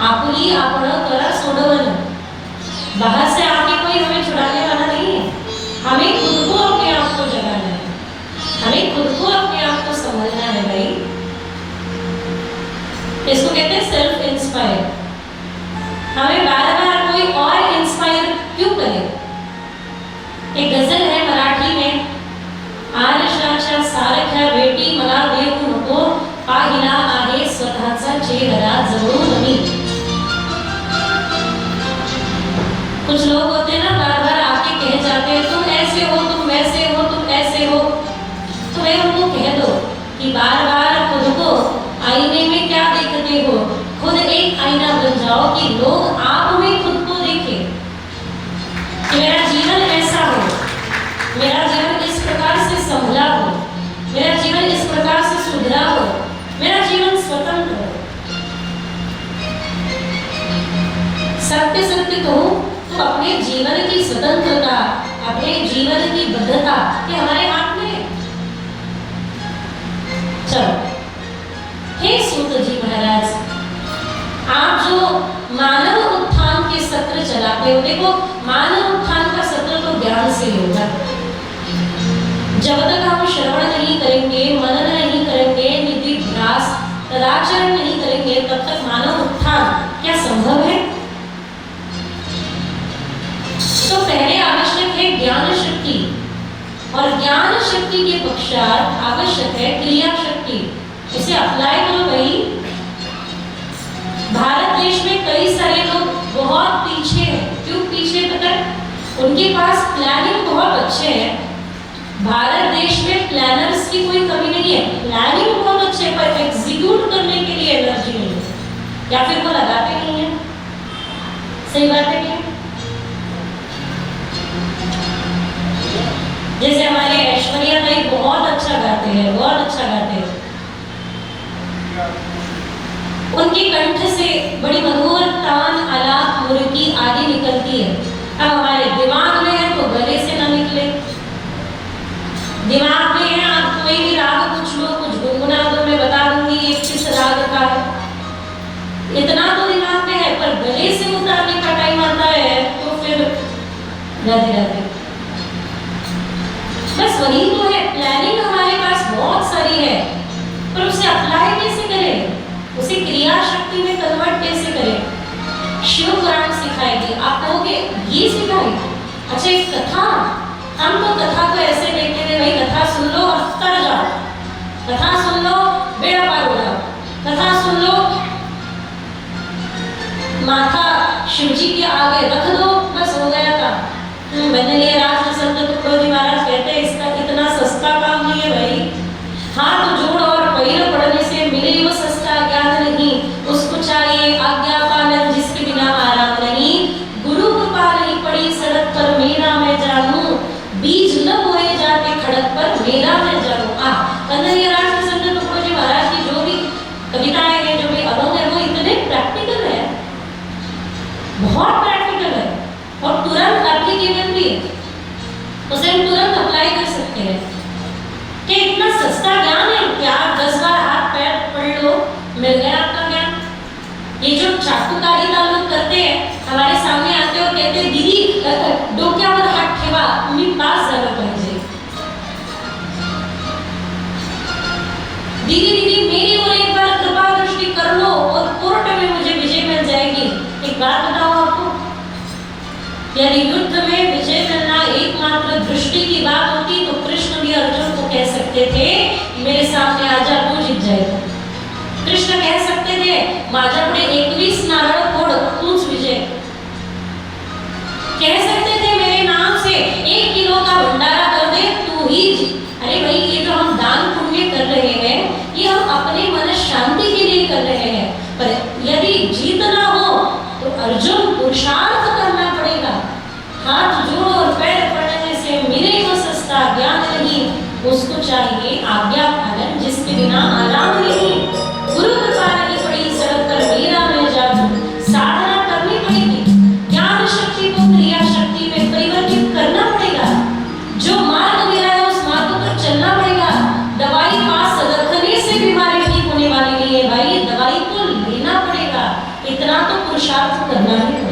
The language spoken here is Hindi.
आपुली आपण करा सोडवन। बाहर से आके कोई हमें छुड़ाने वाला नहीं है, हमें खुद को अपने आप को जगाना है, हमें खुद को अपने आप को समझना है भाई। इसको कहते हैं सेल्फ इंस्पायर। हमें बार बार कोई और इंस्पायर क्यों करे? एक गजल है मराठी में, आरशाच्या सारख्या बेटी मला देऊ नको, पाहिला आहे स्वतःचा चेहरा जवळून मी। कुछ लोग होते हैं ना, बार बार आके कह जाते हैं तुम ऐसे हो, तुम वैसे हो, तुम ऐसे हो। तो मैं उनको कह दो कि बार बार खुद को आईने में क्या देखते हो, खुद एक आईना बन जाओ कि लोग आप में खुद को देखें कि मेरा जीवन ऐसा हो, मेरा जीवन इस प्रकार से संभला हो, मेरा जीवन इस प्रकार से सुधरा हो, मेरा जीवन स्वतंत्र हो। सत्य सत्य कहूं तो अपने जीवन की स्वतंत्रता, अपने जीवन की बद्धता ये हमारे हाथ में है। चलो, हे सूत जी महाराज, आप जो मानव उत्थान के सत्र चलाते हो, देखो मानव उत्थान का सत्र तो ज्ञान से होगा। जब तक हम श्रवण नहीं करेंगे, मनन नहीं करेंगे, निधिध्यास तदाचरण नहीं करेंगे, तब तक मानव उत्थान क्या संभव है? तो पहले आवश्यक है ज्ञान शक्ति, और ज्ञान शक्ति के पश्चात आवश्यक है क्रिया शक्ति। इसे अप्लाई करो भाई। भारत देश में कई सारे लोग बहुत पीछे हैं। क्यों पीछे? पता है, उनके पास प्लानिंग बहुत अच्छे है। भारत देश में प्लानर्स की कोई कमी नहीं है, प्लानिंग बहुत अच्छे, पर एग्जीक्यूट करने के लिए एनर्जी नहीं है, या फिर वो लगाते नहीं है। सही बात है क्या? जैसे हमारे ऐश्वर्या भाई बहुत अच्छा गाते हैं, बहुत अच्छा गाते हैं, उनके कंठ से बड़ी मधुर तान, आलाप, मुर्की आदि निकलती है। अब हमारे दिमाग में है तो गले से ना निकले। दिमाग में है, आप कोई भी राग पूछ लो, कुछ गुनगुना दो, मैं बता दूंगी ये किस राग का है, इतना तो दिमाग में है, पर गले से उतारने का टाइम आता है तो फिर राधे राधे। बस वही तो है, प्लानिंग हमारे पास बहुत सारी है, पर उसे अप्लाई कैसे करें, उसे क्रिया शक्ति में कन्वर्ट कैसे करें? शिव पुराण सिखाएगी। आप कहोगे ये सिखाएगी? अच्छा, एक कथा, हम तो कथा को ऐसे देखते थे भाई, कथा सुन लो और तर जाओ, कथा सुन लो बेड़ा पार हो जाओ, कथा सुन लो माथा शिव जी के आगे रख दो, बस हो गया था। मैंने लिए राज संत तुकडोजी महाराज कहते हैं इसका इतना सस्ता काम नहीं है भाई। हाथ जोड़ और पैर पड़ने से मिले वो सस्ता ज्ञान नहीं, उसको चाहिए आज्ञा पालन जिसके बिना आराम नहीं। गुरु कृपा नहीं पड़ी सड़क पर मेरा मैं जानूं, बीज न बोए जाते खड़क पर मेरा मैं जानूं। कन्हैया राज संत तुकडोजी महाराज की जो भी कविताएं हैं, जो भी अभंग है, वो इतने प्रैक्टिकल है, बहुत प्रैक्टिकल है और तुरंत एप्लीकेबल भी है, उसे हम तुरंत अप्लाई कर सकते हैं। कि इतना सस्ता ज्ञान है कि आप 10 बार हाथ पैर पढ़ लो, मिल गया आपका ज्ञान। ये जो चाटुकारिता लोग करते हैं, हमारे सामने आते और कहते हैं दीदी डोक्यावर हात ठेवा, मी पास झालं पाहिजे, दीदी दीदी मेरी और एक बार कृपा दृष्टि कर लो और कोर्ट में मुझे विजय मिल जाएगी। एक बात बताओ आपको, यदि युद्ध में विजय मिलना एकमात्र दृष्टि की बात होती तो कृष्ण भी अर्जुन को कह सकते थे मेरे सामने आजा, तू जीत जाएगा। कृष्ण कह सकते थे माझ्यापुढे 21 नारळ फोड, तूच विजय। कह सकते थे मेरे नाम से 1 किलो का भंडारा कर दे, तू ही जीत। अरे भाई, ये जो हम दान पुण्य कर रहे हैं, ये हम अपने मन शांति के लिए कर रहे हैं, पर यदि जीतना हो तो अर्जुन पुरुषार्थ करना पड़ेगा। हाथ जोड़ो और पैर पड़ने से मिले वो सस्ता ज्ञान नहीं, उसको चाहिए आज्ञा पालन जिसके बिना आराम नहीं। गुरु कृपा नहीं पड़ी सड़क पर मेरा मैं जानूं, साधना करनी पड़ेगी, ज्ञान शक्ति को क्रिया शक्ति में परिवर्तित करना पड़ेगा। जो मार्ग मिला है उस मार्ग पर चलना पड़ेगा। दवाई पास रखने से बीमारी ठीक होने वाली नहीं है भाई, दवाई तो लेना पड़ेगा। इतना तो पुरुषार्थ करना ही